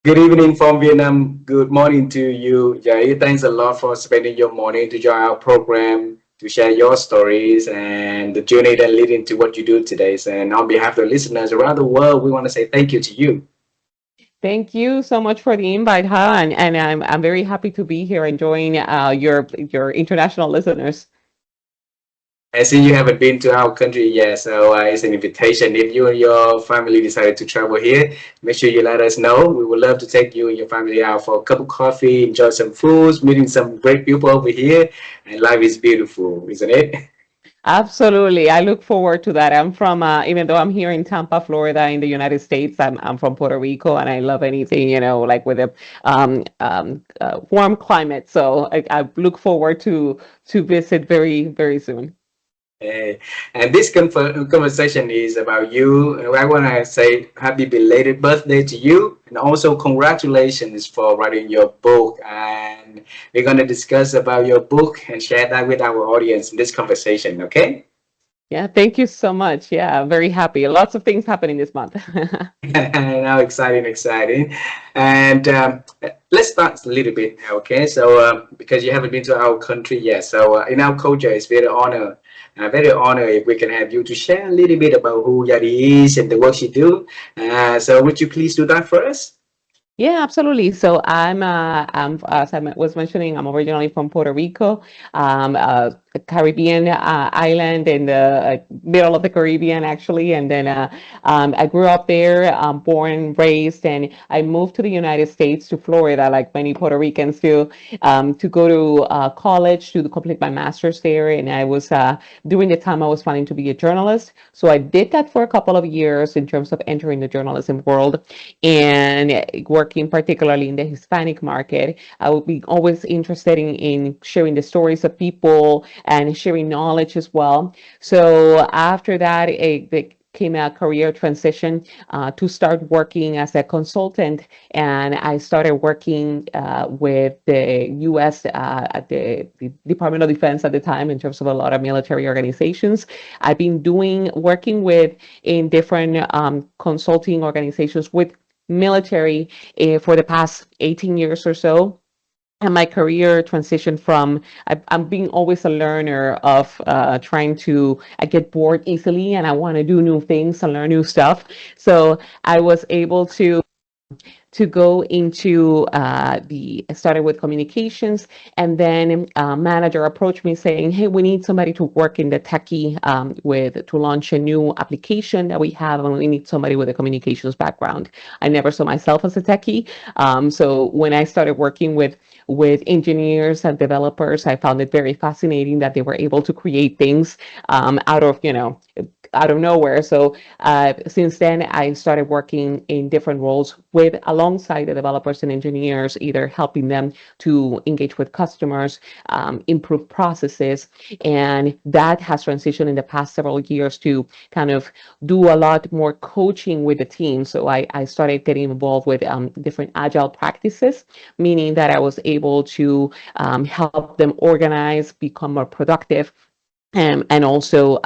Good evening from Vietnam. Good morning to you, Yadi. Thanks a lot for spending your morning to join our program to share your stories and the journey that leading to what you do today. So, and on behalf of the listeners around the world, we want to say thank you to you. Thank you so much for the invite, huh? And I'm very happy to be here and join your international listeners. I see you haven't been to our country yet, so it's an invitation. If you and your family decided to travel here, make sure you let us know. We would love to take you and your family out for a cup of coffee, enjoy some foods, meeting some great people over here, and life is beautiful, isn't it? Absolutely. I look forward to that. I'm from, even though I'm here in Tampa, Florida, in the United States, I'm from Puerto Rico, and I love anything, like with a warm climate. So I look forward to visit very, very soon. Eh, and this conversation is about you. And I want to say happy belated birthday to you, and also congratulations for writing your book. And we're going to discuss about your book and share that with our audience in this conversation. Okay? Yeah, thank you so much. Yeah, very happy. Lots of things happening this month. Now, exciting, exciting. And let's start a little bit. Okay, so because you haven't been to our country yet, so in our culture, it's very honored if we can have you to share a little bit about who Yadi is and the work she do. So would you please do that for us? Yeah, absolutely. So I'm as was mentioning, I'm originally from Puerto Rico, a Caribbean island in the middle of the Caribbean, actually. And then I grew up there, born, raised, and I moved to the United States, to Florida, like many Puerto Ricans do, to go to college to complete my master's there. And I was during the time I was planning to be a journalist. So I did that for a couple of years in terms of entering the journalism world and working particularly in the Hispanic market. I would be always interested in sharing the stories of people and sharing knowledge as well. So after that, it came a career transition to start working as a consultant, and I started working with the U.S. At the Department of Defense at the time in terms of a lot of military organizations. I've been working with in different consulting organizations with military for the past 18 years or so. And my career transition from I'm being always a learner of trying to I get bored easily and I want to do new things and learn new stuff. So I was able to go into the started with communications, and then manager approached me saying, hey, we need somebody to work in the techie with to launch a new application that we have, and we need somebody with a communications background. I never saw myself as a techie, so when I started working with engineers and developers, I found it very fascinating that they were able to create things out of nowhere. So since then, I started working in different roles with alongside the developers and engineers, either helping them to engage with customers, improve processes, and that has transitioned in the past several years to kind of do a lot more coaching with the team. So I started getting involved with different agile practices, meaning that I was able to help them organize, become more productive, and also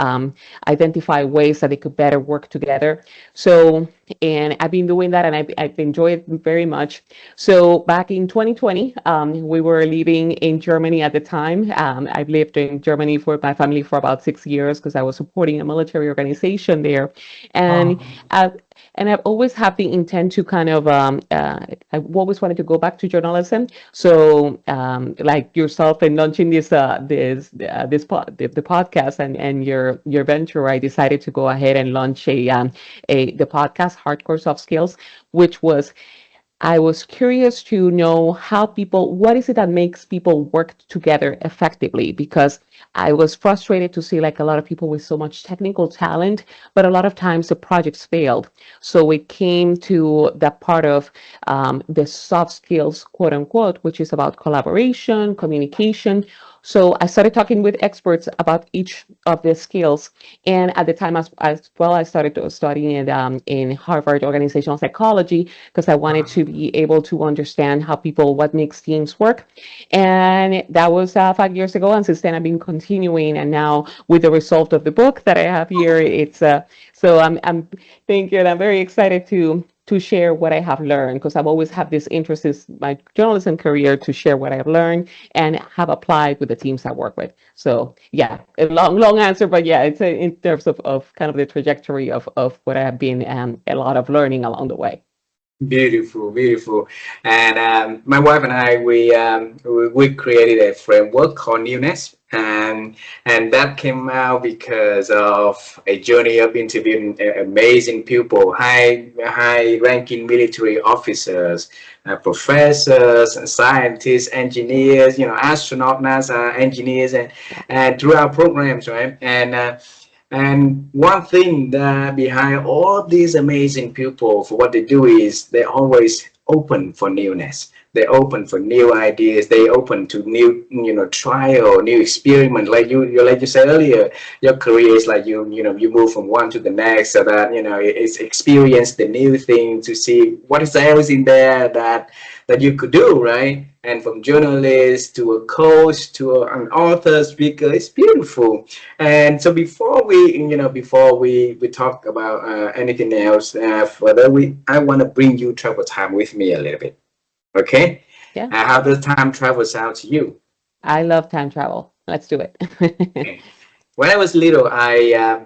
identify ways that they could better work together. So, and I've been doing that, and I've enjoyed it very much. So back in 2020, we were living in Germany at the time. I've lived in Germany for my family for about 6 years because I was supporting a military organization there, and Wow. uh, and I've always had the intent to kind of I've always wanted to go back to journalism. So like yourself and launching the podcast and your venture, I decided to go ahead and launch a the podcast Hardcore Soft Skills, which was I was curious to know what is it that makes people work together effectively? Because I was frustrated to see like a lot of people with so much technical talent, but a lot of times the projects failed. So it came to that part of the soft skills, quote unquote, which is about collaboration, communication. So I started talking with experts about each of the skills. And at the time as well, I started studying it in Harvard organizational psychology because I wanted to be able to understand what makes teams work. And that was 5 years ago. And since then, I've been continuing. And now, with the result of the book that I have here, it's so I'm thinking I'm very excited to share what I have learned, because I've always had this interest in my journalism career to share what I've learned and have applied with the teams I work with. So yeah, a long answer, but yeah, it's in terms of kind of the trajectory of what I have been, a lot of learning along the way. Beautiful, beautiful. And my wife and I, we created a framework called Newness, and that came out because of a journey of interviewing amazing people, high ranking military officers, professors, scientists, engineers, astronaut, NASA engineers, and through our programs, right? And one thing that behind all these amazing people, for what they do is they're always open for newness. They're open for new ideas. They open to new, trial, new experiment. Like you said earlier, your career is like you move from one to the next, so that it's experience the new thing to see what is else in there that you could do, right? And from journalist to a coach to an author, speaker, it's beautiful. And so before we talk about anything else further, I want to bring you travel time with me a little bit, okay? Yeah, How does time travel sound to you? I love time travel. Let's do it. Okay. When I was little, I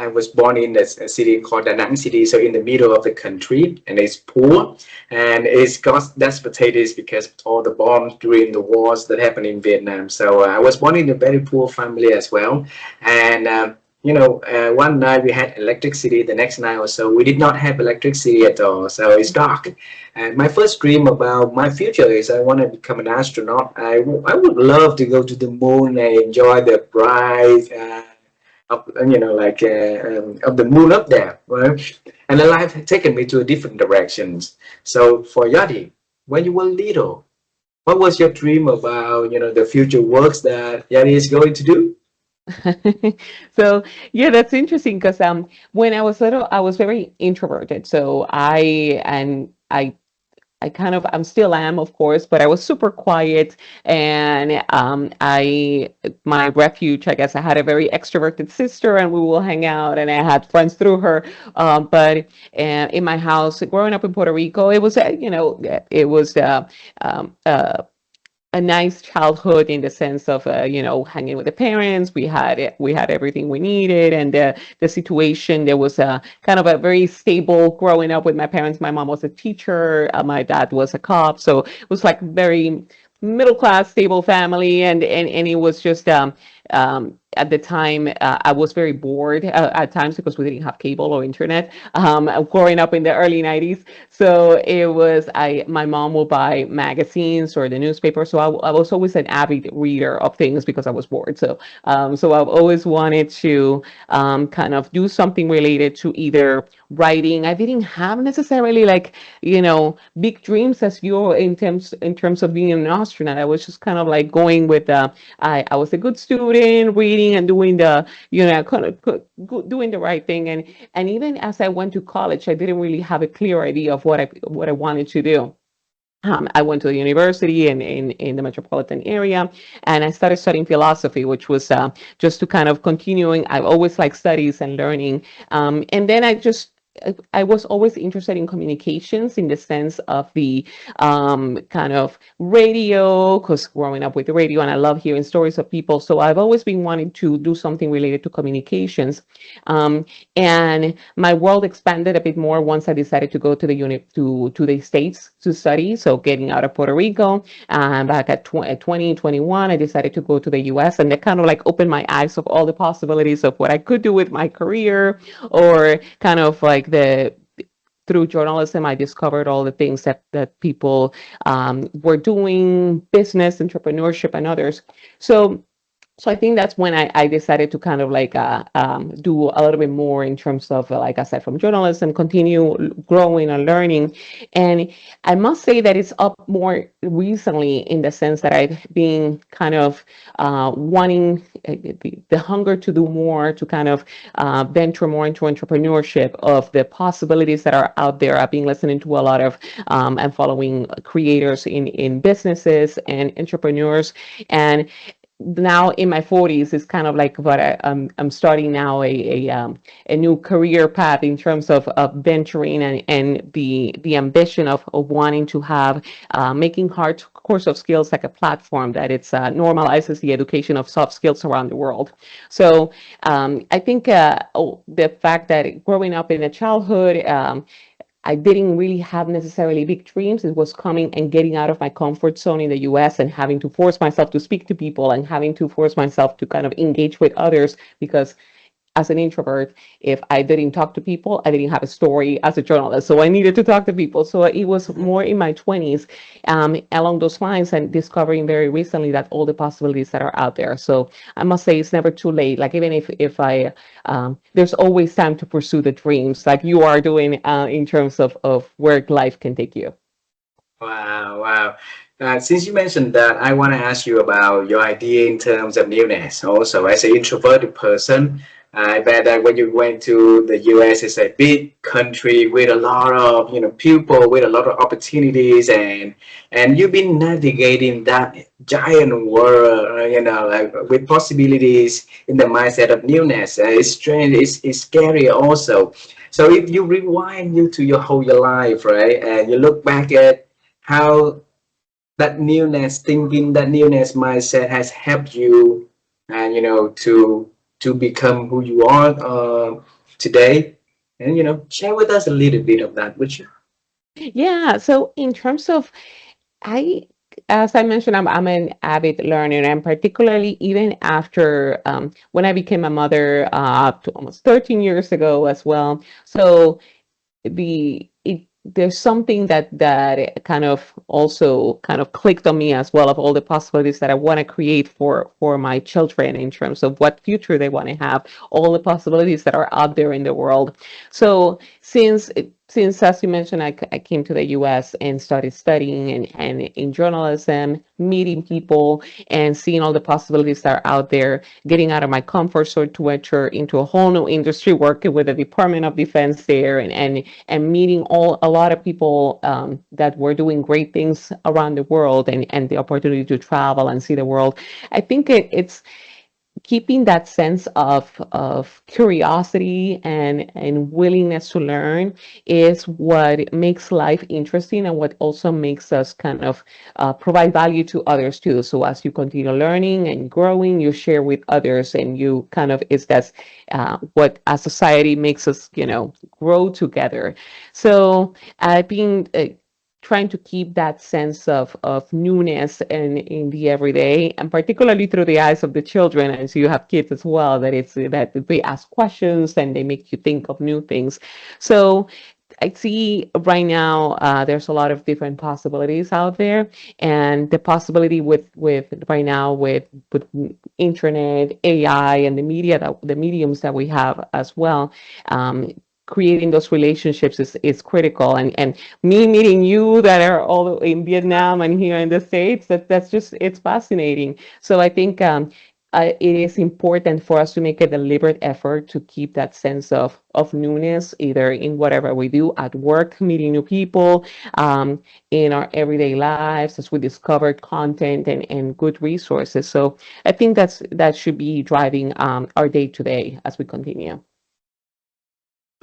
was born in a city called Da Nang City, so in the middle of the country, and it's poor, and it's got devastated because of all the bombs during the wars that happened in Vietnam. So I was born in a very poor family as well, and one night we had electricity. The next night or so, we did not have electricity at all, so it's dark. And my first dream about my future is I want to become an astronaut. I would love to go to the moon and enjoy the bright. Of the moon up there, right? And the life had taken me to a different directions. So for Yadi, when you were little, what was your dream about, the future works that Yadi is going to do? So yeah, that's interesting because when I was little, I was very introverted. So I kind of, I'm still am, of course, but I was super quiet, and my refuge, I guess, I had a very extroverted sister, and we will hang out, and I had friends through her. But in my house, growing up in Puerto Rico, it was, it was a nice childhood in the sense of hanging with the parents. We had everything we needed, and the situation, there was a kind of a very stable growing up with my parents. My mom was a teacher, my dad was a cop, so it was like very middle class stable family, and it was just at the time, I was very bored at times because we didn't have cable or internet, growing up in the early 90s. So it was, my mom would buy magazines or the newspaper. So I was always an avid reader of things because I was bored. So I've always wanted to kind of do something related to either writing. I didn't have necessarily like, big dreams as you in terms of being an astronaut. I was just kind of like going with I was a good student, reading and doing kind of doing the right thing. And even as I went to college, I didn't really have a clear idea of what I wanted to do. I went to the university in the metropolitan area, and I started studying philosophy, which was just to kind of continuing. I've always liked studies and learning, and then I was always interested in communications in the sense of the kind of radio, because growing up with the radio, and I love hearing stories of people. So I've always been wanting to do something related to communications. And my world expanded a bit more once I decided to go to to the States to study. So getting out of Puerto Rico, back at 2021, I decided to go to the US, and that kind of like opened my eyes of all the possibilities of what I could do with my career, or kind of like through journalism, I discovered all the things that people were doing, business, entrepreneurship, and others. So I think that's when I decided to kind of like do a little bit more in terms of, like I said, from journalism, continue growing and learning. And I must say that it's up more recently in the sense that I've been kind of wanting the hunger to do more, to kind of venture more into entrepreneurship, of the possibilities that are out there. I've been listening to a lot of and following creators in businesses and entrepreneurs. And now in my 40s is kind of like what I'm starting now a new career path in terms of venturing and the ambition of wanting to have making hard course of skills like a platform that it's normalizes the education of soft skills around the world. So I think the fact that growing up in a childhood, I didn't really have necessarily big dreams. It was coming and getting out of my comfort zone in the US and having to force myself to speak to people and having to force myself to kind of engage with others because as an introvert, if I didn't talk to people, I didn't have a story as a journalist. So I needed to talk to people. So it was more in my 20s along those lines and discovering very recently that all the possibilities that are out there. So I must say it's never too late. Like even if I, there's always time to pursue the dreams like you are doing in terms of where life can take you. Wow, wow. Since you mentioned that, I want to ask you about your idea in terms of newness. Also, as an introverted person, I bet that when you went to the US, it's a big country with a lot of people with a lot of opportunities, and you've been navigating that giant world, like with possibilities in the mindset of newness. It's strange, it's scary also. So if you rewind you to your life, right, and you look back at how that newness thinking, that newness mindset has helped you, and to become who you are today, and share with us a little bit of that, would you? Yeah. So in terms of I, as I mentioned, I'm an avid learner, and particularly even after when I became a mother up to almost 13 years ago as well. So there's something that kind of also kind of clicked on me as well of all the possibilities that I want to create for my children in terms of what future they want to have, all the possibilities that are out there in the world. So since as you mentioned, I came to the US and started studying and in journalism, meeting people and seeing all the possibilities that are out there, getting out of my comfort zone to enter into a whole new industry, working with the Department of Defense there and meeting a lot of people that were doing great things around the world and the opportunity to travel and see the world. I think it's keeping that sense of curiosity and willingness to learn is what makes life interesting and what also makes us kind of provide value to others too. So as you continue learning and growing, you share with others, and you kind of is that's what as society makes us, grow together. So being trying to keep that sense of newness in the everyday, and particularly through the eyes of the children, as you have kids as well, that it's that they ask questions and they make you think of new things. So I see right now there's a lot of different possibilities out there, and the possibility with right now with internet, AI, and the media that the mediums that we have as well. Creating those relationships is critical, and me meeting you that are all in Vietnam and here in the States, that's just it's fascinating. So I think it is important for us to make a deliberate effort to keep that sense of newness, either in whatever we do at work, meeting new people, in our everyday lives as we discover content and good resources. So I think that should be driving our day to day as we continue.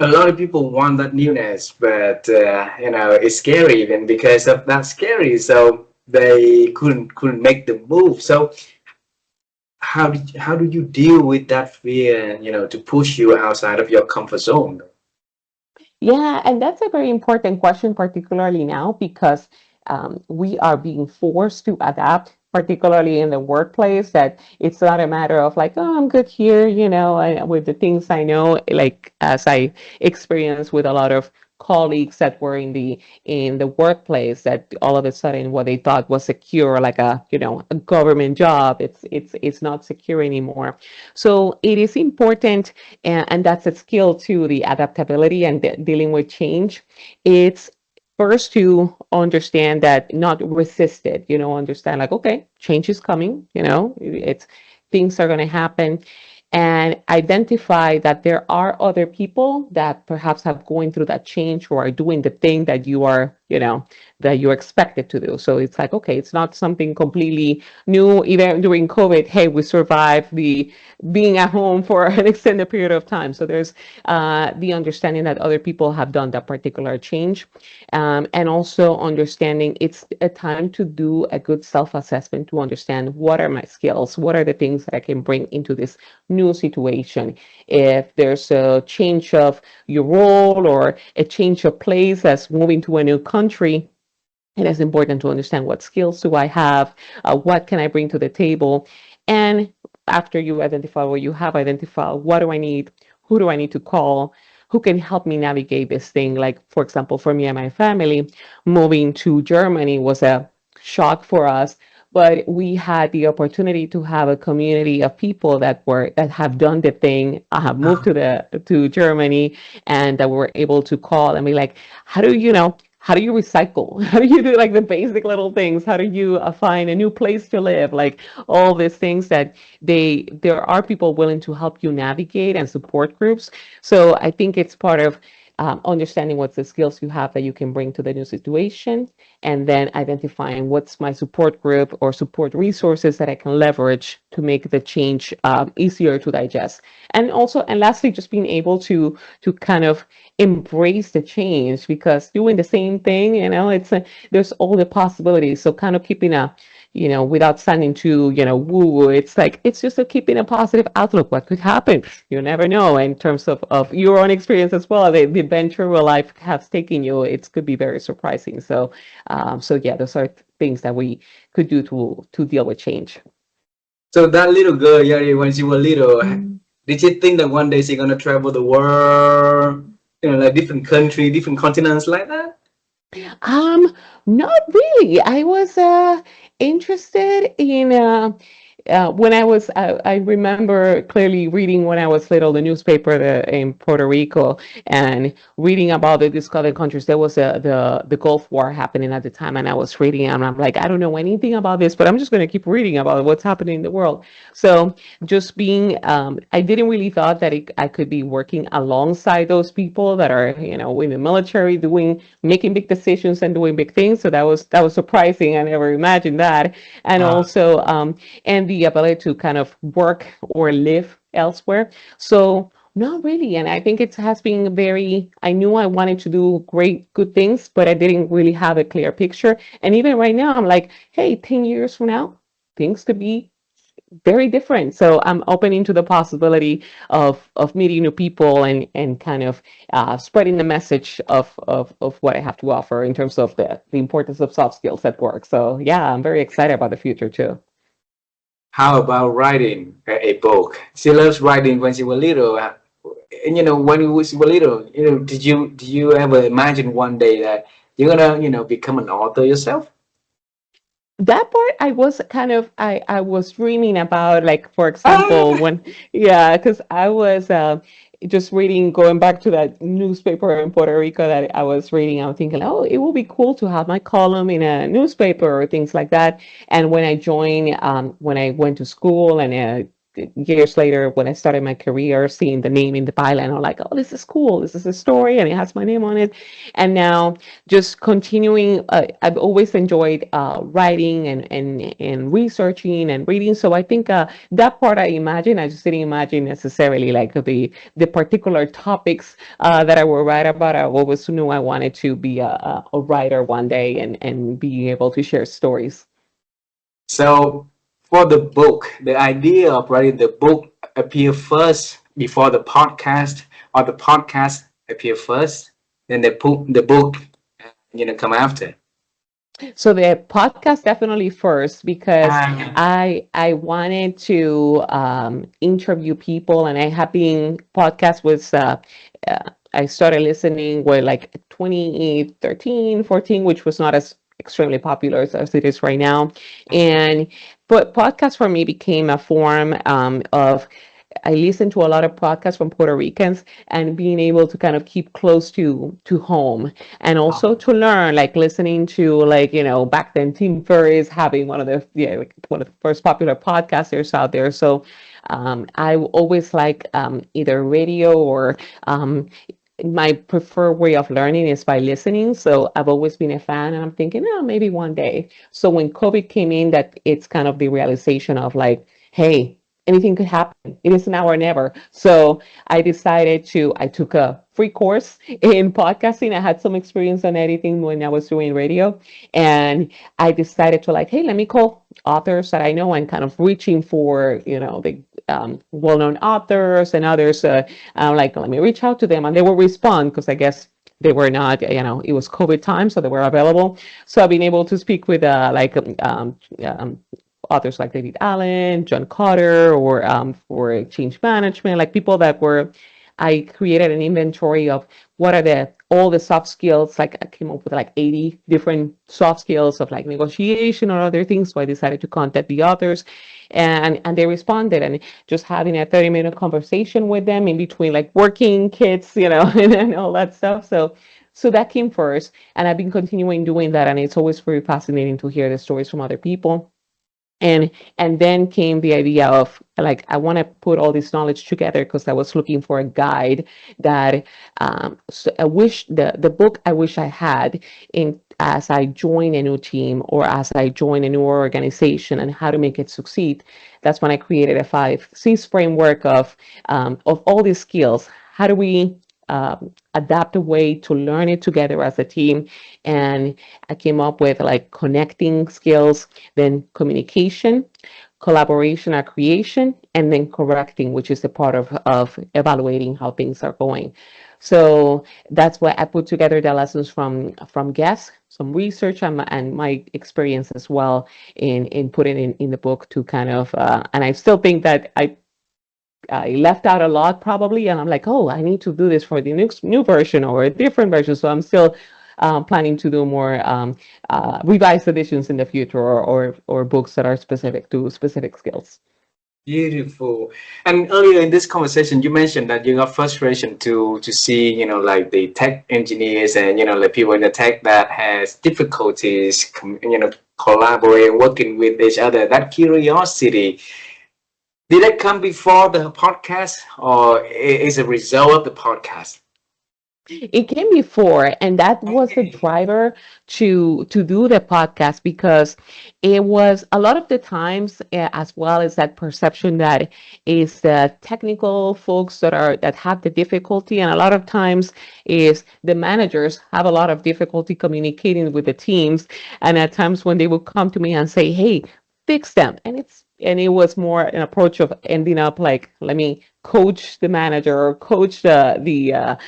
A lot of people want that newness, but it's scary even because of that scary, so they couldn't make the move. So how do you deal with that fear, to push you outside of your comfort zone? Yeah, and that's a very important question, particularly now, because we are being forced to adapt, particularly in the workplace, that it's not a matter of like, oh, I'm good here, with the things I know, like as I experienced with a lot of colleagues that were in the workplace that all of a sudden what they thought was secure like a government job it's not secure anymore. So it is important, and that's a skill too, the adaptability and dealing with change. It's first to understand that, not resist it, understand like, okay, change is coming, it's things are going to happen, and identify that there are other people that perhaps have going through that change or are doing the thing that you are you know, that you're expected to do. So it's like, okay, it's not something completely new. Even during COVID, hey, we survived the being at home for an extended period of time. So there's the understanding that other people have done that particular change, and also understanding it's a time to do a good self-assessment to understand what are my skills, what are the things that I can bring into this new situation. If there's a change of your role or a change of place as moving to a new country, it is important to understand what skills do I have, what can I bring to the table, and after you identify what you have identified, what do I need, who do I need to call, who can help me navigate this thing. Like, for example, for me and my family, moving to Germany was a shock for us, but we had the opportunity to have a community of people that have done the thing, have moved to Germany, and that we were able to call and be like, how do how do you recycle? How do you do like the basic little things? How do you find a new place to live? Like all these things that there are people willing to help you navigate and support groups. So I think it's part of understanding what's the skills you have that you can bring to the new situation, and then identifying what's my support group or support resources that I can leverage to make the change easier to digest. And also, and lastly, just being able to kind of embrace the change, because doing the same thing, there's all the possibilities. So kind of keeping a, without sounding too, woo woo, it's like, it's just a keeping a positive outlook. What could happen? You never know in terms of your own experience as well. The adventure where life has taken you, it could be very surprising. So yeah, those are things that we could do to deal with change. So that little girl, Yadi, when she was little, did you think that one day she's gonna travel the world, like different country, different continents like that? Um, Not really. I was interested in when I remember clearly reading when I was little the newspaper in Puerto Rico, and reading about the discovered countries. There was the Gulf War happening at the time, and I was reading, and I'm like, I don't know anything about this, but I'm just going to keep reading about what's happening in the world. So just being, I didn't really thought that I could be working alongside those people that are, in the military, making big decisions and doing big things. So that was surprising. I never imagined that. And Uh, also, and the ability to kind of work or live elsewhere. So not really. And I think it has been I knew I wanted to do good things, but I didn't really have a clear picture. And even right now, I'm like, hey, 10 years from now, things could be very different. So I'm opening to the possibility of meeting new people, and kind of spreading the message of what I have to offer in terms of the importance of soft skills at work. So yeah, I'm very excited about the future too. how about writing a book? She loves writing when she was little. And when you was little, did you ever imagine one day that you're gonna, become an author yourself? That part I was kind of I was dreaming about, like, for example, Ah, when, yeah, because I was just reading, going back to that newspaper in Puerto Rico that I was reading. I'm thinking, oh, it would be cool to have my column in a newspaper or things like that. And when I joined, when I went to school, and years later when I started my career, seeing the name in the byline, I'm like, oh, this is cool, this is a story and it has my name on it. And now just continuing, I've always enjoyed writing and researching and reading. So I think that part I just didn't imagine necessarily like the particular topics that I will write about. I always knew I wanted to be a writer one day, and being able to share stories. so for the book, the idea of writing the book appear first before the podcast, or the podcast appear first, then the book, come after. So the podcast definitely first, because Ah, I wanted to interview people, and I have been podcast was I started listening with like 2013, 14, which was not as extremely popular as it is right now. And but podcast for me became a form of, I listen to a lot of podcasts from Puerto Ricans, and being able to kind of keep close to home, and also to learn, like listening to, like, back then Tim Ferriss having one of the, yeah, like one of the first popular podcasters out there. So I always like either radio or um, my preferred way of learning is by listening. So I've always been a fan, and I'm thinking, oh, maybe one day. So when COVID came in, that it's kind of the realization of like, hey, anything could happen. It is now or never. So I took a free course in podcasting. I had some experience on editing when I was doing radio. And I decided to like, hey, let me call authors that I know and kind of reaching for, the well-known authors and others. I'm like, let me reach out to them, and they will respond because I guess they were not, it was COVID time, so they were available. So I've been able to speak with authors like David Allen, John Carter, or for change management, like people that were. I created an inventory of what are all the soft skills. Like I came up with like 80 different soft skills of like negotiation or other things. So I decided to contact the authors, and they responded, and just having a 30-minute conversation with them in between like working kids, and all that stuff. So that came first, and I've been continuing doing that, and it's always very fascinating to hear the stories from other people. And then came the idea of like I want to put all this knowledge together because I was looking for a guide that so I wish the book I wish I had in as I join a new team or as I join a new organization and how to make it succeed. That's when I created a 5 C's framework of all these skills. How do we adapt a way to learn it together as a team? And I came up with like connecting skills, then communication, collaboration or creation, and then correcting, which is the part of evaluating how things are going. So that's why I put together the lessons from guests, some research, and my experience as well in putting in the book to kind of, and I still think that I left out a lot probably, and I'm like, oh, I need to do this for the next new version or a different version. So I'm still planning to do more revised editions in the future, or books that are specific to specific skills. Beautiful. And earlier in this conversation, you mentioned that you got frustration to see, like the tech engineers and like people in the tech that has difficulties, collaborating, working with each other. That curiosity, did that come before the podcast, or is a result of the podcast? It came before, and that was the Okay. driver to do the podcast, because it was a lot of the times, as well as that perception that is the technical folks that have the difficulty, and a lot of times is the managers have a lot of difficulty communicating with the teams, and at times when they would come to me and say, "Hey, fix them," and it was more an approach of ending up like, let me coach the manager or coach the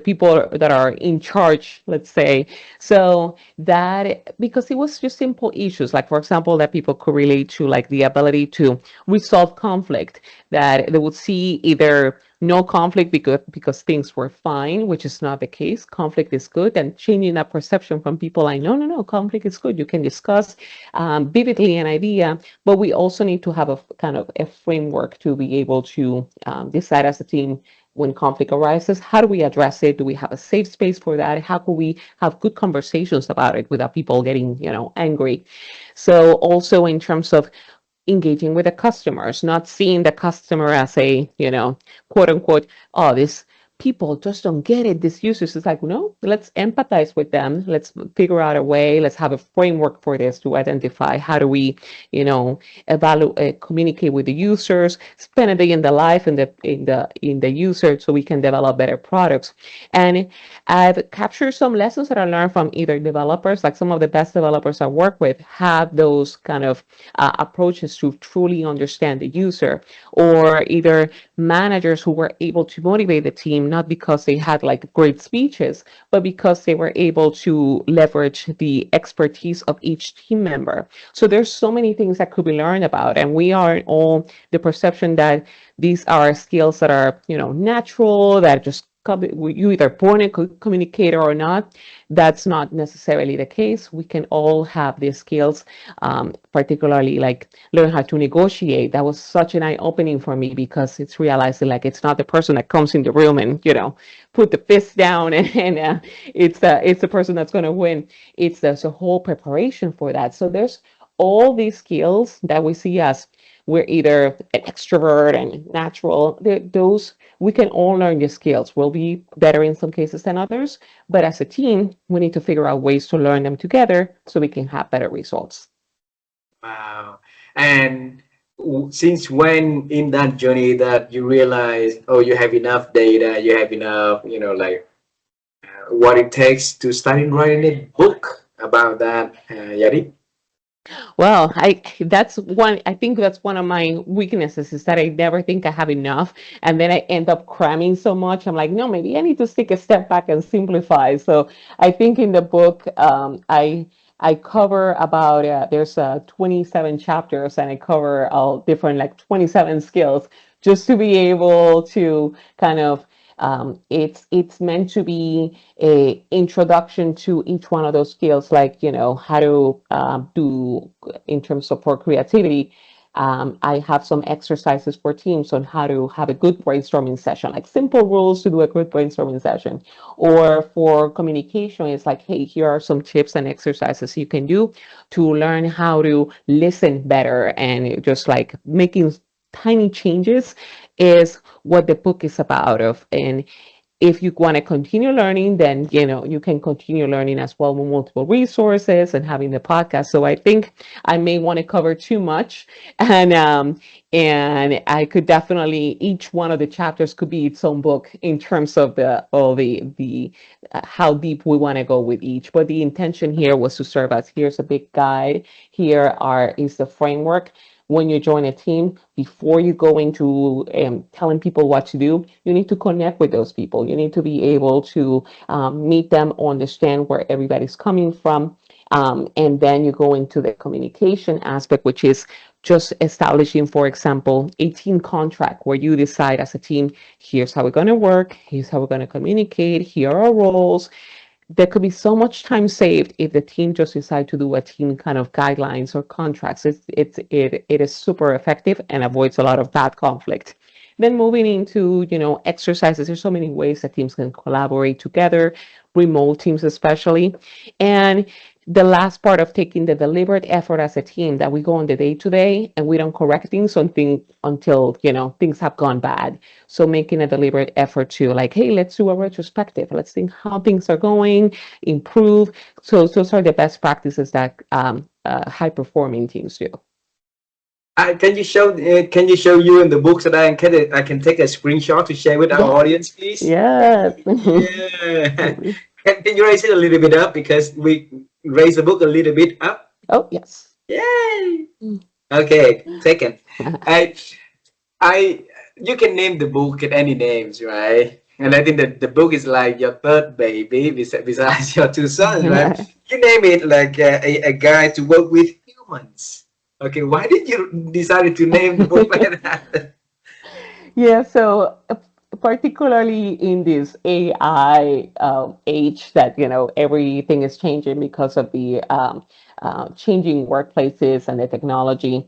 people that are in charge, let's say. So that, because it was just simple issues, like for example, that people could relate to, like the ability to resolve conflict, that they would see either no conflict because things were fine, which is not the case. Conflict is good, and changing that perception from people like, no, no, no, conflict is good. You can discuss vividly an idea, but we also need to have a kind of a framework to be able to decide as a team when conflict arises, how do we address it? Do we have a safe space for that? How can we have good conversations about it without people getting, angry? So also in terms of engaging with the customers, not seeing the customer as a, quote unquote, oh, this people just don't get it. This users is like, no, let's empathize with them. Let's figure out a way. Let's have a framework for this to identify how do we, evaluate, communicate with the users, spend a day in the life in the user so we can develop better products. And I've captured some lessons that I learned from either developers, like some of the best developers I work with have those kind of approaches to truly understand the user, or either managers who were able to motivate the team, not because they had like great speeches, but because they were able to leverage the expertise of each team member. So there's so many things that could be learned about, and we are all the perception that these are skills that are, natural, that just you either born a communicator or not. That's not necessarily the case. We can all have these skills, particularly like learn how to negotiate. That was such an eye-opening for me, because it's realizing like it's not the person that comes in the room and put the fist down and it's the person that's going to win. There's a whole preparation for that. So there's all these skills that we see as we're either an extrovert and natural. Those we can all learn the skills. We'll be better in some cases than others, but as a team, we need to figure out ways to learn them together so we can have better results. Wow. And since when in that journey that you realize, oh, you have enough data, you have enough, like what it takes to start writing a book about that, Yadi? Well, that's one. I think that's one of my weaknesses is that I never think I have enough, and then I end up cramming so much. I'm like, no, maybe I need to take a step back and simplify. So I think in the book, I cover about there's 27 chapters, and I cover all different like 27 skills just to be able to kind of it's meant to be a introduction to each one of those skills, like how to do in terms of for creativity. I have some exercises for teams on how to have a good brainstorming session, like simple rules to do a good brainstorming session. Or for communication, it's like, hey, here are some tips and exercises you can do to learn how to listen better, and just like making tiny changes is what the book is about of. And if you want to continue learning, then you can continue learning as well with multiple resources and having the podcast. So I think I may want to cover too much, and I could definitely, each one of the chapters could be its own book in terms of the how deep we want to go with each. But the intention here was to serve as, here's a big guide, here are is the framework. When you join a team, before you go into telling people what to do, you need to connect with those people. You need to be able to meet them, understand where everybody's coming from. And then you go into the communication aspect, which is just establishing, for example, a team contract where you decide as a team, here's how we're going to work, here's how we're going to communicate, here are our roles. There could be so much time saved if the team just decide to do a team kind of guidelines or contracts. It is super effective and avoids a lot of bad conflict. Then moving into exercises, there's so many ways that teams can collaborate together, remote teams especially. And the last part of taking the deliberate effort as a team, that we go on the day to day and we don't correct things until things have gone bad. So making a deliberate effort to, like, hey, let's do a retrospective. Let's think how things are going, improve. So those are the best practices that high performing teams do. Can you show you in the book so that I can take a screenshot to share with our Yeah. audience, please? Yes. Yeah. Can you raise it a little bit up because we raise the book a little bit up? Oh, yes. Yay! Okay, second. I I you can name the book at any names, right? And I think that the book is like your third baby besides your two sons, right? You name it like a guide to work with humans. Okay, why did you decide to name the book like that? Yeah, so particularly in this AI age that everything is changing because of the changing workplaces and the technology.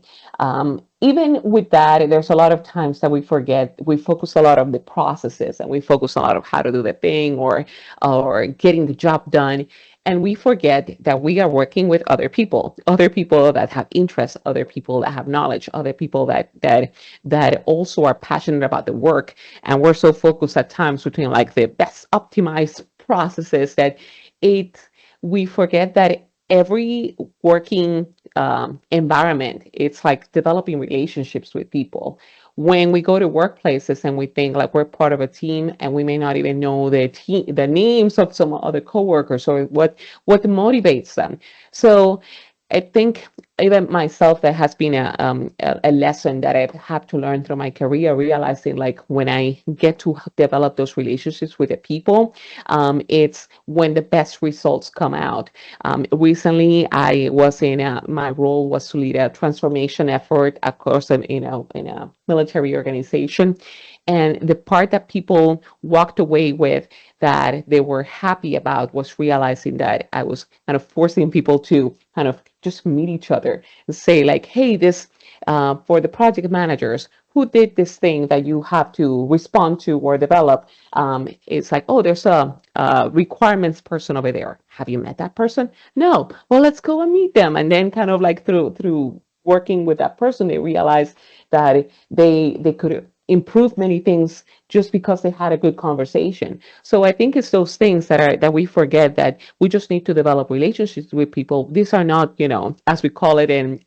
Even with that, there's a lot of times that we focus a lot on the processes, and we focus a lot of how to do the thing, or getting the job done. And we forget that we are working with other people that have interests, other people that have knowledge, other people that also are passionate about the work. And we're so focused at times between like the best optimized processes that it we forget that every working environment, it's like developing relationships with people. When we go to workplaces and we think like we're part of a team, and we may not even know the names of some other coworkers, or what motivates them. So I think even myself, that has been a lesson that I've had to learn through my career, realizing like when I get to develop those relationships with the people, it's when the best results come out. Recently, I was my role was to lead a transformation effort across in a military organization. And the part that people walked away with that they were happy about was realizing that I was kind of forcing people to kind of just meet each other and say like, hey, this for the project managers who did this thing that you have to respond to or develop. It's like, oh, there's a requirements person over there. Have you met that person? No. Well, let's go and meet them. And then kind of like through working with that person, they realized that they could improve many things just because they had a good conversation. So I think it's those things that we forget, that we just need to develop relationships with people. These are not, as we call it in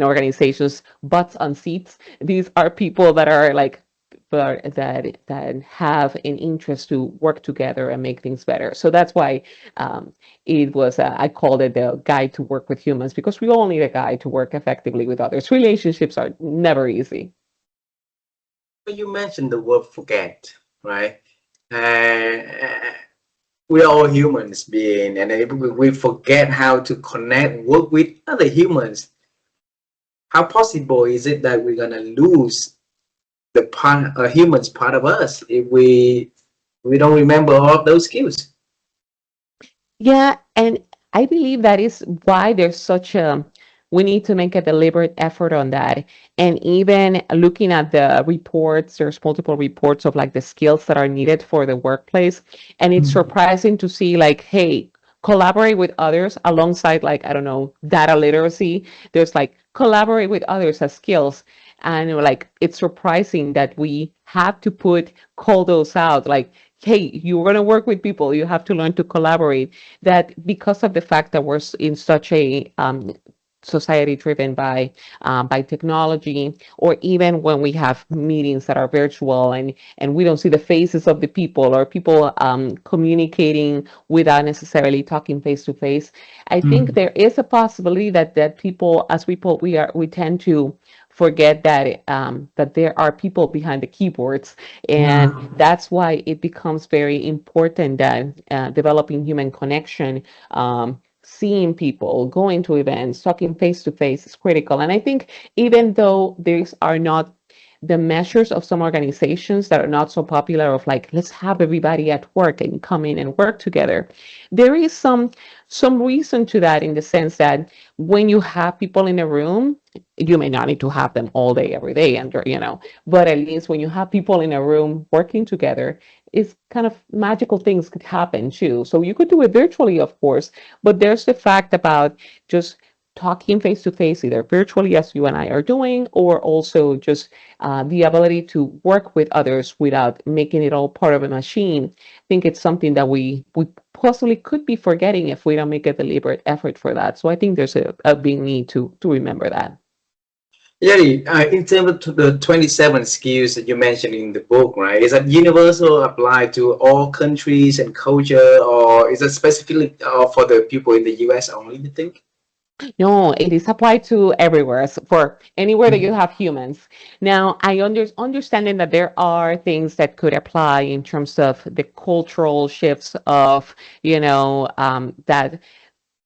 organizations, butts on seats. These are people that are like, that have an interest to work together and make things better. So that's why it was I called it the guide to work with humans, because we all need a guide to work effectively with others. Relationships are never easy. You mentioned the word forget, right? Uh, we are all humans being, and if we forget how to connect, work with other humans. How possible is it that we're gonna lose the part, a human's part of us, if we don't remember all of those skills? Yeah, and I believe that is why there's such a, we need to make a deliberate effort on that. And even looking at the reports, there's multiple reports of like the skills that are needed for the workplace. And it's surprising to see like, hey, collaborate with others alongside like, I don't know, data literacy. There's like collaborate with others as skills. And like it's surprising that we have to call those out. Like, hey, you're going to work with people, you have to learn to collaborate. That because of the fact that we're in such a society driven by technology, or even when we have meetings that are virtual, and we don't see the faces of the people, or people communicating without necessarily talking face to face. I think there is a possibility that people, as people, we tend to forget that there are people behind the keyboards, and that's why it becomes very important that developing human connection, seeing people, going to events, talking face to face is critical. And I think even though these are not the measures of some organizations that are not so popular, of like, let's have everybody at work and come in and work together, there is some reason to that, in the sense that when you have people in a room, you may not need to have them all day every day, and but at least when you have people in a room working together, it's kind of magical things could happen too. So you could do it virtually, of course, but there's the fact about just talking face to face, either virtually as you and I are doing, or also just the ability to work with others without making it all part of a machine. I think it's something that we possibly could be forgetting if we don't make a deliberate effort for that. So I think there's a big need to remember that. Yadi, in terms of the 27 skills that you mentioned in the book, right? Is that universal, applied to all countries and culture, or is it specifically for the people in the US only, you think? No, it is applied to everywhere, for anywhere that you have humans. Now, I understanding that there are things that could apply in terms of the cultural shifts of, that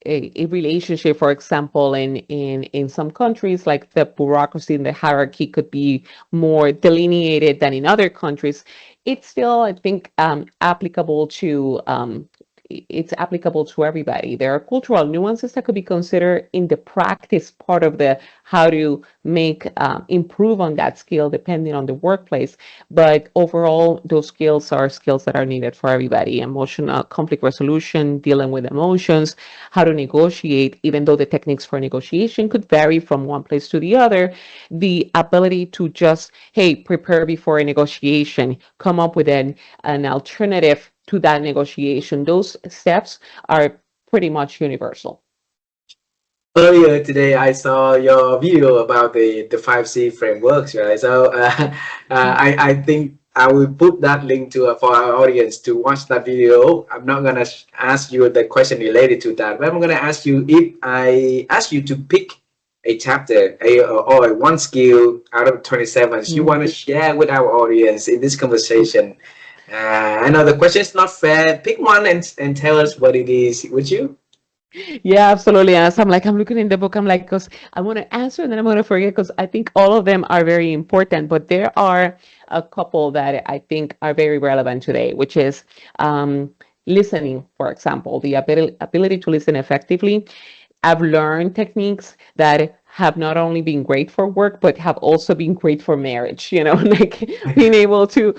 a relationship, for example, in some countries, like the bureaucracy and the hierarchy could be more delineated than in other countries. It's still, I think, applicable to it's applicable to everybody. There are cultural nuances that could be considered in the practice part of the how to make improve on that skill depending on the workplace. But overall, those skills are skills that are needed for everybody. Emotional conflict resolution, dealing with emotions, how to negotiate, even though the techniques for negotiation could vary from one place to the other. The ability to just, hey, prepare before a negotiation, come up with an alternative to that negotiation. Those steps are pretty much universal. Earlier today, I saw your video about the 5C frameworks, right? So I think I will put that link to for our audience to watch that video. I'm not gonna ask you the question related to that, but I'm gonna ask you, if I ask you to pick a chapter, or one skill out of 27 you want to share with our audience in this conversation. I know the question is not fair. Pick one and tell us what it is. Would you? Yeah, absolutely. And as I'm looking in the book, I'm like, because I want to answer and then I'm going to forget, because I think all of them are very important. But there are a couple that I think are very relevant today, which is listening, for example, the ability to listen effectively. I've learned techniques that have not only been great for work, but have also been great for marriage, like being able to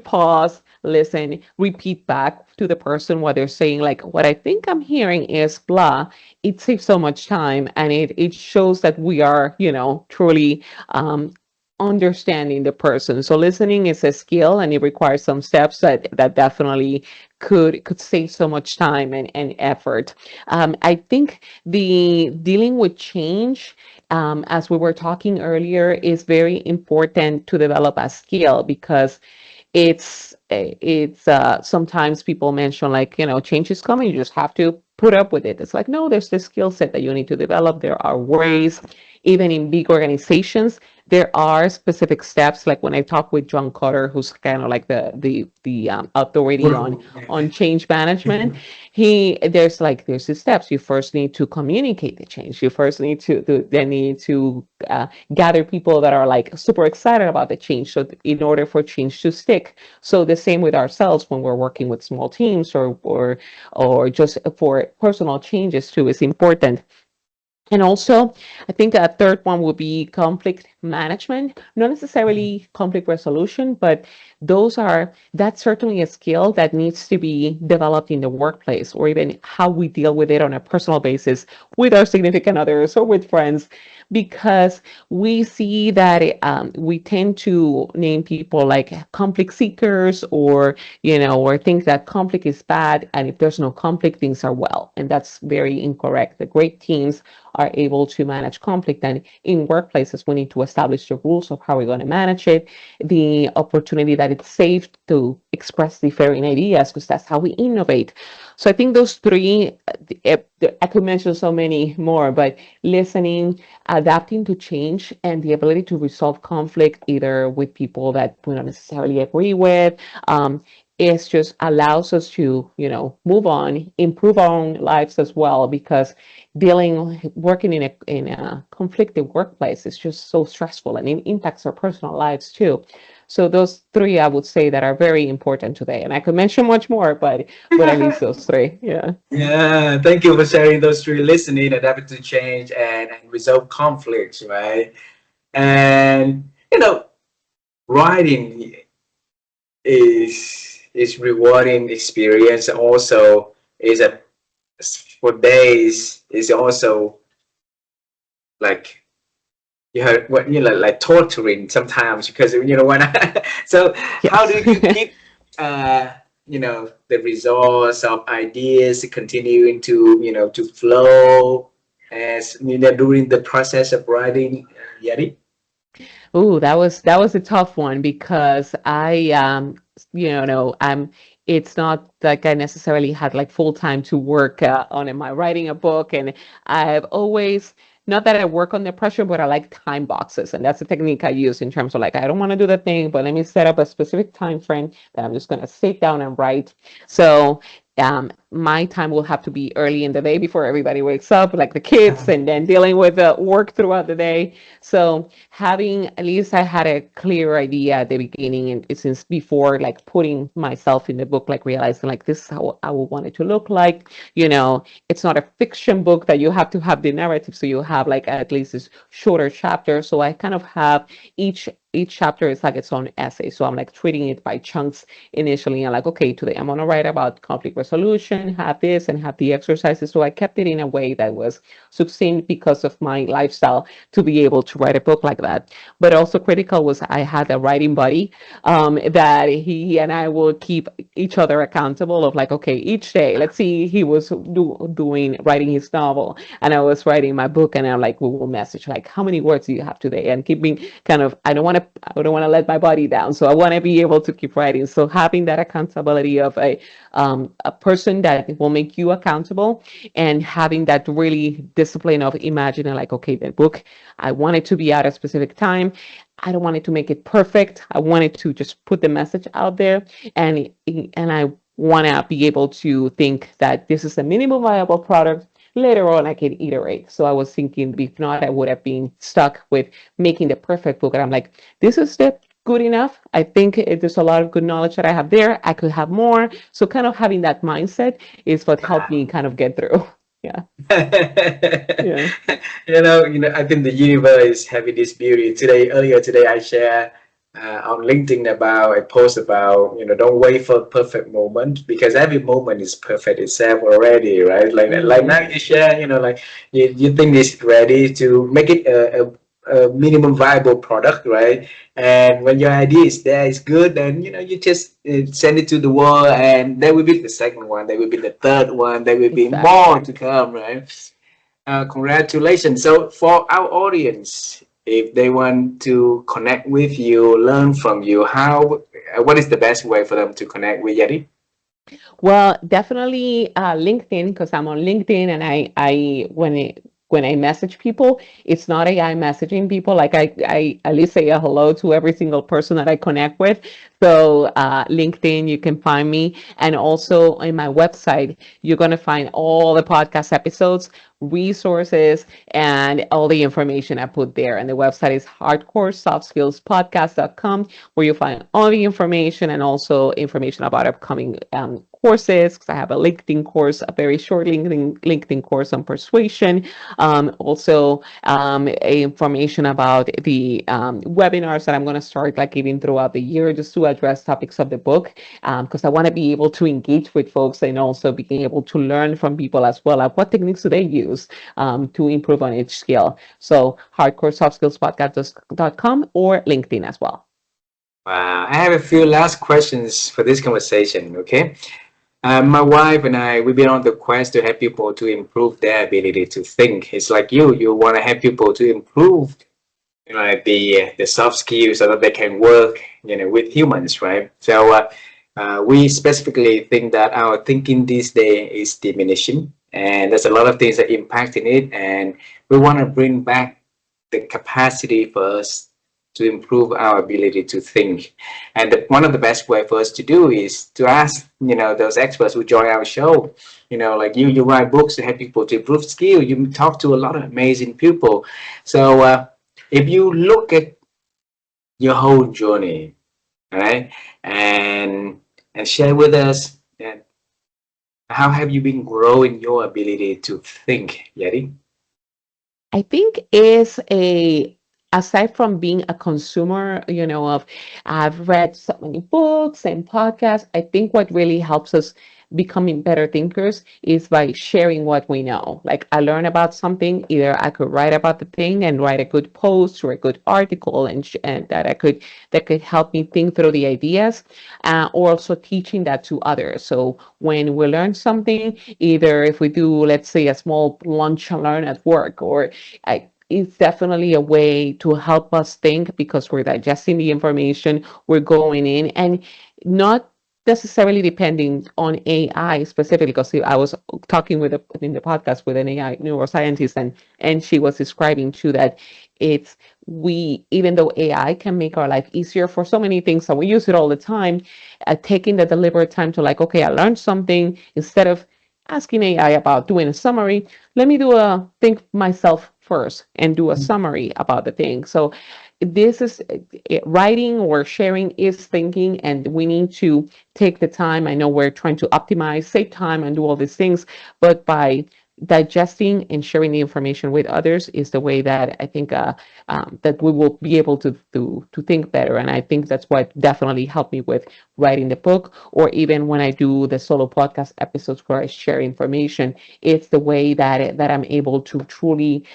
pause, listen, repeat back to the person what they're saying, like what I think I'm hearing is blah. It saves so much time, and it shows that we are, truly understanding the person. So listening is a skill, and it requires some steps that definitely could save so much time and effort. I think the dealing with change, as we were talking earlier, is very important to develop a skill, because it's sometimes people mention, like, change is coming, you just have to put up with it. It's like, no, there's this skill set that you need to develop. There are ways, even in big organizations, there are specific steps. Like when I talk with John Cotter, who's kind of like the authority on change management, there's the steps. You first need to communicate the change. You first need to gather people that are like super excited about the change, so in order for change to stick. So the same with ourselves when we're working with small teams, or just for personal changes too, is important. And also, I think a third one would be conflict management, not necessarily conflict resolution, but that's certainly a skill that needs to be developed in the workplace, or even how we deal with it on a personal basis with our significant others or with friends, because we see that we tend to name people like conflict seekers, or think that conflict is bad, and if there's no conflict, things are well, and that's very incorrect. The great teams are able to manage conflict, and in workplaces, we need to establish the rules of how we're going to manage it, the opportunity that it's safe to express differing ideas, because that's how we innovate. So I think those three, I could mention so many more, but listening, adapting to change, and the ability to resolve conflict either with people that we don't necessarily agree with, is just allows us to, move on, improve our own lives as well, because working in a conflicted workplace is just so stressful, and it impacts our personal lives too. So those three, I would say, that are very important today, and I could mention much more, but at least those three. Yeah. Yeah, thank you for sharing those three: listening, adapting to change, and resolve conflicts, right? And writing is rewarding experience. Also, is a for days is also like you heard what like torturing sometimes, because when so how Yes. do you keep uh the results of ideas continuing to flow as during the process of writing, Yadi? Ooh, that was a tough one, because it's not like I necessarily had like full time to work on it. My writing a book, and I've always, not that I work under pressure, but I like time boxes, and that's a technique I use in terms of, like, I don't want to do the thing, but let me set up a specific time frame that I'm just going to sit down and write. So my time will have to be early in the day before everybody wakes up, like the kids, and then dealing with the work throughout the day. So having, at least I had a clear idea at the beginning, and since before, like putting myself in the book, like realizing like this is how I would want it to look like. It's not a fiction book that you have to have the narrative, so you have like at least this shorter chapter. So I kind of have each chapter is like its own essay. So I'm like treating it by chunks initially, and like, okay, today I'm gonna write about conflict resolution, have this, and have the exercises. So I kept it in a way that was succinct because of my lifestyle, to be able to write a book like that. But also critical was I had a writing buddy, that he and I will keep each other accountable of like, okay, each day, let's see, he was doing writing his novel, and I was writing my book, and I'm like, we will message like, how many words do you have today? And keeping kind of, I don't want to let my body down, so I want to be able to keep writing. So having that accountability of a person that will make you accountable, and having that really discipline of imagining like, okay, the book, I want it to be at a specific time. I don't want it to make it perfect. I want it to just put the message out there, and I want to be able to think that this is a minimum viable product. Later on, I can iterate. So I was thinking, if not, I would have been stuck with making the perfect book. And I'm like, this is the good enough. I think there's a lot of good knowledge that I have there. I could have more. So kind of having that mindset is what helped me kind of get through. Yeah. Yeah. I think the universe is having this beauty today. Earlier today, I share. on LinkedIn about a post about, don't wait for a perfect moment, because every moment is perfect itself already, right? Like Hmm. now you share, like you think it's ready to make it a minimum viable product, right? And when your idea is there, it's good, then you just send it to the world, and there will be the second one, there will be the third one, there will be Exactly. more to come, right? Congratulations. So for our audience, if they want to connect with you, learn from you, what is the best way for them to connect with Yadi? Well, definitely LinkedIn, because I'm on LinkedIn, and when I message people, it's not AI messaging people. Like I at least say a hello to every single person that I connect with. So LinkedIn, you can find me, and also in my website, you're gonna find all the podcast episodes, resources, and all the information I put there. And the website is hardcoresoftskillspodcast.com, where you find all the information and also information about upcoming courses. Because I have a LinkedIn course, a very short LinkedIn course on persuasion. Also, information about the webinars that I'm going to start like giving throughout the year, just to address topics of the book. Because I want to be able to engage with folks, and also being able to learn from people as well. Like, what techniques do they use to improve on each skill? So, hardcoresoftskillspodcast.com or LinkedIn as well. I have a few last questions for this conversation, okay? My wife and I, we've been on the quest to help people to improve their ability to think. It's like you want to help people to improve, the soft skills so that they can work, with humans, right? So we specifically think that our thinking these days is diminishing, and there's a lot of things that impact in it, and we want to bring back the capacity for us to improve our ability to think. And one of the best way for us to do is to ask, those experts who join our show, like you write books to help people to improve skill. You talk to a lot of amazing people. So if you look at your whole journey, right, and share with us, how have you been growing your ability to think, Yadi? I think is a aside from being a consumer, of I've read so many books and podcasts. I think what really helps us becoming better thinkers is by sharing what we know. Like, I learn about something, either I could write about the thing and write a good post or a good article, and that could help me think through the ideas, or also teaching that to others. So when we learn something, either if we do, let's say, a small lunch and learn at work, or it's definitely a way to help us think, because we're digesting the information, we're going in, and not necessarily depending on AI specifically. Because I was talking in the podcast with an AI neuroscientist, and she was describing too that it's we even though AI can make our life easier for so many things, and we use it all the time, taking the deliberate time to, like, okay, I learned something, instead of asking AI about doing a summary, let me do a think myself first and do a summary about the thing. So this is writing or sharing is thinking, and we need to take the time. I know we're trying to optimize, save time, and do all these things, but by digesting and sharing the information with others is the way that I think that we will be able to think better. And I think that's what definitely helped me with writing the book, or even when I do the solo podcast episodes where I share information. It's the way that I'm able to truly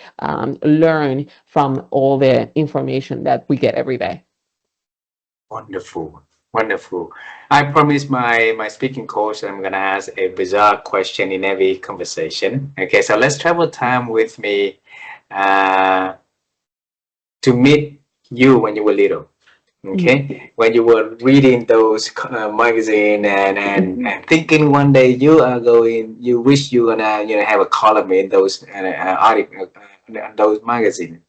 learn from all the information that we get every day. Wonderful, wonderful. I promise my speaking coach I'm gonna ask a bizarre question in every conversation. Okay, so let's travel time with me uh, to meet you when you were little. Okay, when you were reading those magazine, and thinking one day you wish you gonna have a column in those article, those magazine.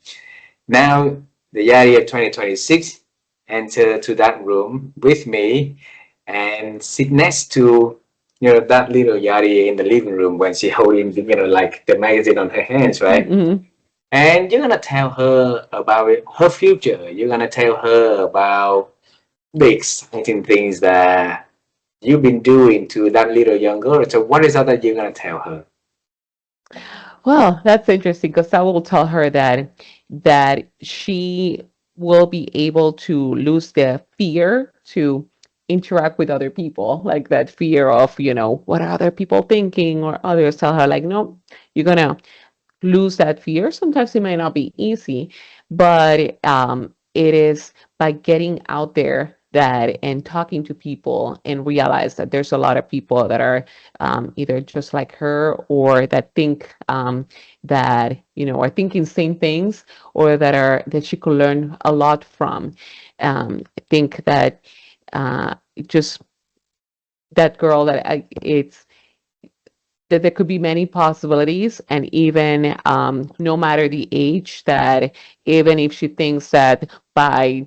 Now the Yadi of 2026 enter to that room with me and sit next to that little Yadi in the living room when she holding like the magazine on her hands, right? Mhm. And you're gonna tell her about her future. You're gonna tell her about the exciting things that you've been doing to that little young girl. So what is that you're gonna tell her? Well, that's interesting, because I will tell her that she will be able to lose the fear to interact with other people, like that fear of, what are other people thinking, or others tell her like, no, you're gonna lose that fear. Sometimes it might not be easy, but it is by getting out there that and talking to people and realize that there's a lot of people that are either just like her, or that think that are thinking same things, or that she could learn a lot from. I think that just that girl it's that there could be many possibilities, and even no matter the age, that even if she thinks that by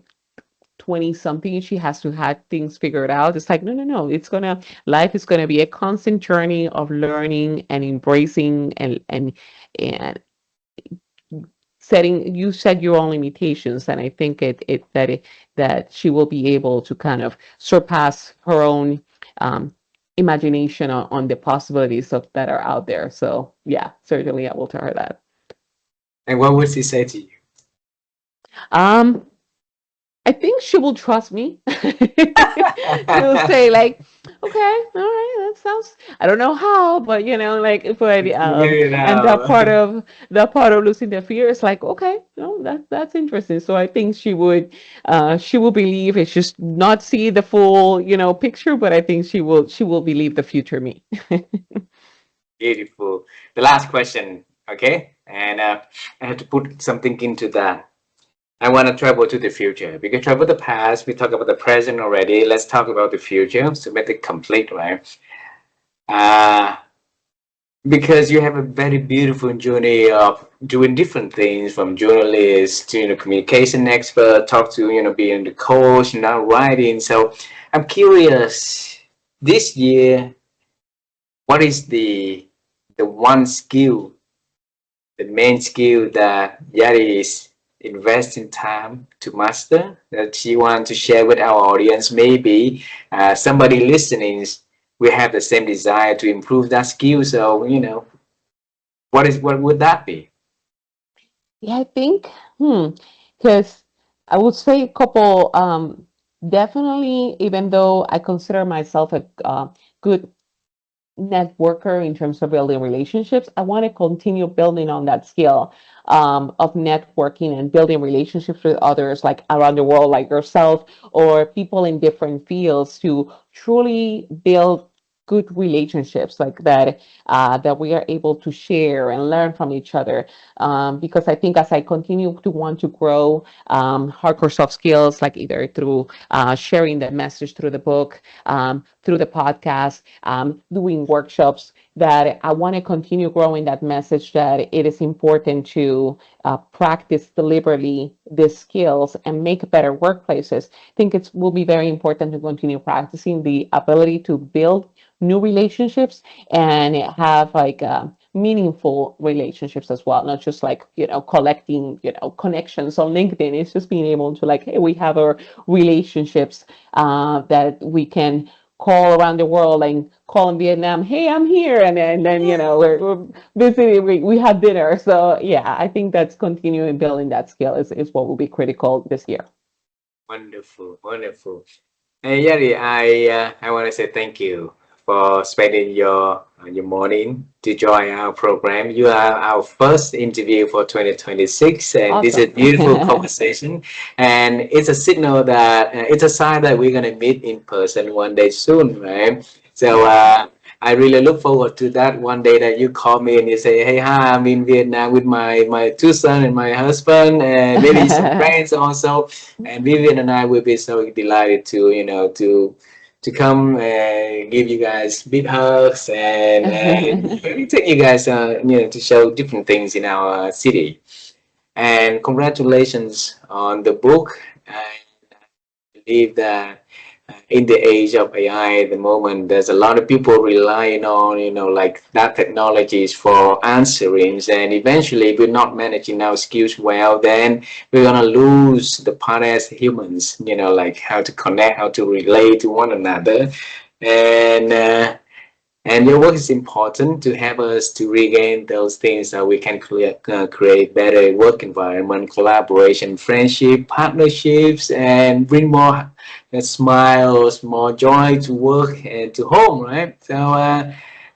20 something she has to have things figured out, it's like, no, no, no, life is gonna be a constant journey of learning and embracing, and you set your own limitations. And I think that she will be able to kind of surpass her own imagination on the possibilities that are out there. So yeah, certainly I will tell her that. And what would she say to you? um I think she will trust me. She'll say like, "Okay, all right, that sounds." I don't know how, but like, but Figure it and out. that part of losing the fear is like, okay, no, that's interesting. So I think she will believe. It's just not see the full, picture, but I think she will believe the future me. Beautiful. The last question, okay? And I have to put something into that. I want to travel to the future. We can travel the past. We talk about the present already. Let's talk about the future to make it complete, right? Uh, because you have a very beautiful journey of doing different things, from journalist to communication expert, talk to being the coach, now writing. So I'm curious. This year, what is the one skill, the main skill that Yadi is investing time to master, that she wants to share with our audience? Maybe somebody listening will have the same desire to improve that skill. So, what would that be? Yeah, I think, because I would say a couple, definitely, even though I consider myself a good networker in terms of building relationships, I want to continue building on that skill of networking and building relationships with others, like around the world, like yourself, or people in different fields, to truly build good relationships like that, that we are able to share and learn from each other. Because I think as I continue to want to grow hardcore soft skills, like either through sharing the message through the book, through the podcast, doing workshops, that I want to continue growing that message, that it is important to practice deliberately these skills and make better workplaces. I think it will be very important to continue practicing the ability to build new relationships and have like meaningful relationships as well, not just like collecting connections on LinkedIn. It's just being able to, like, hey, we have our relationships that we can call around the world, and call in Vietnam, hey, I'm here, and then we're visiting, we have dinner. So yeah, I think that's continuing building that skill is what will be critical this year. Wonderful, wonderful. Hey, Yari, I want to say thank you for spending your morning to join our program. You are our first interview for 2026, and this is a Awesome. beautiful conversation. And it's a signal that it's a sign that we're gonna meet in person one day soon, right? So Yes. I really look forward to that one day that you call me and you say, "Hey, hi, I'm in Vietnam with my two sons and my husband, and maybe some friends also." And Vivian and I will be so delighted to to come and give you guys big hugs and maybe take you guys to show different things in our city. And congratulations on the book. I believe that in the age of AI at the moment, there's a lot of people relying on, like that technologies for answerings. And eventually, if we're not managing our skills well, then we're going to lose the part as humans, like how to connect, how to relate to one another. And And your work is important to help us to regain those things so we can create better work environment, collaboration, friendship, partnerships, and bring more smiles, more joy to work and to home, right? So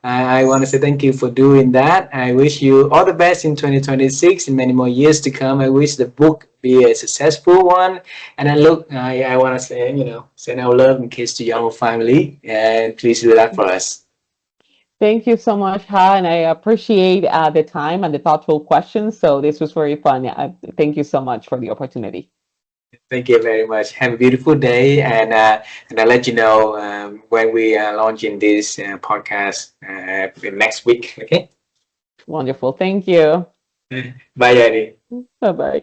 I want to say thank you for doing that. I wish you all the best in 2026 and many more years to come. I wish the book be a successful one. And I want to say, send our love and kiss to your family. And please do that for us. Thank you so much, Ha, and I appreciate the time and the thoughtful questions. So this was very fun. Thank you so much for the opportunity. Thank you very much. Have a beautiful day. And I'll let you know when we are launching this podcast next week. Okay. Wonderful. Thank you. Bye, Yadi. Bye bye.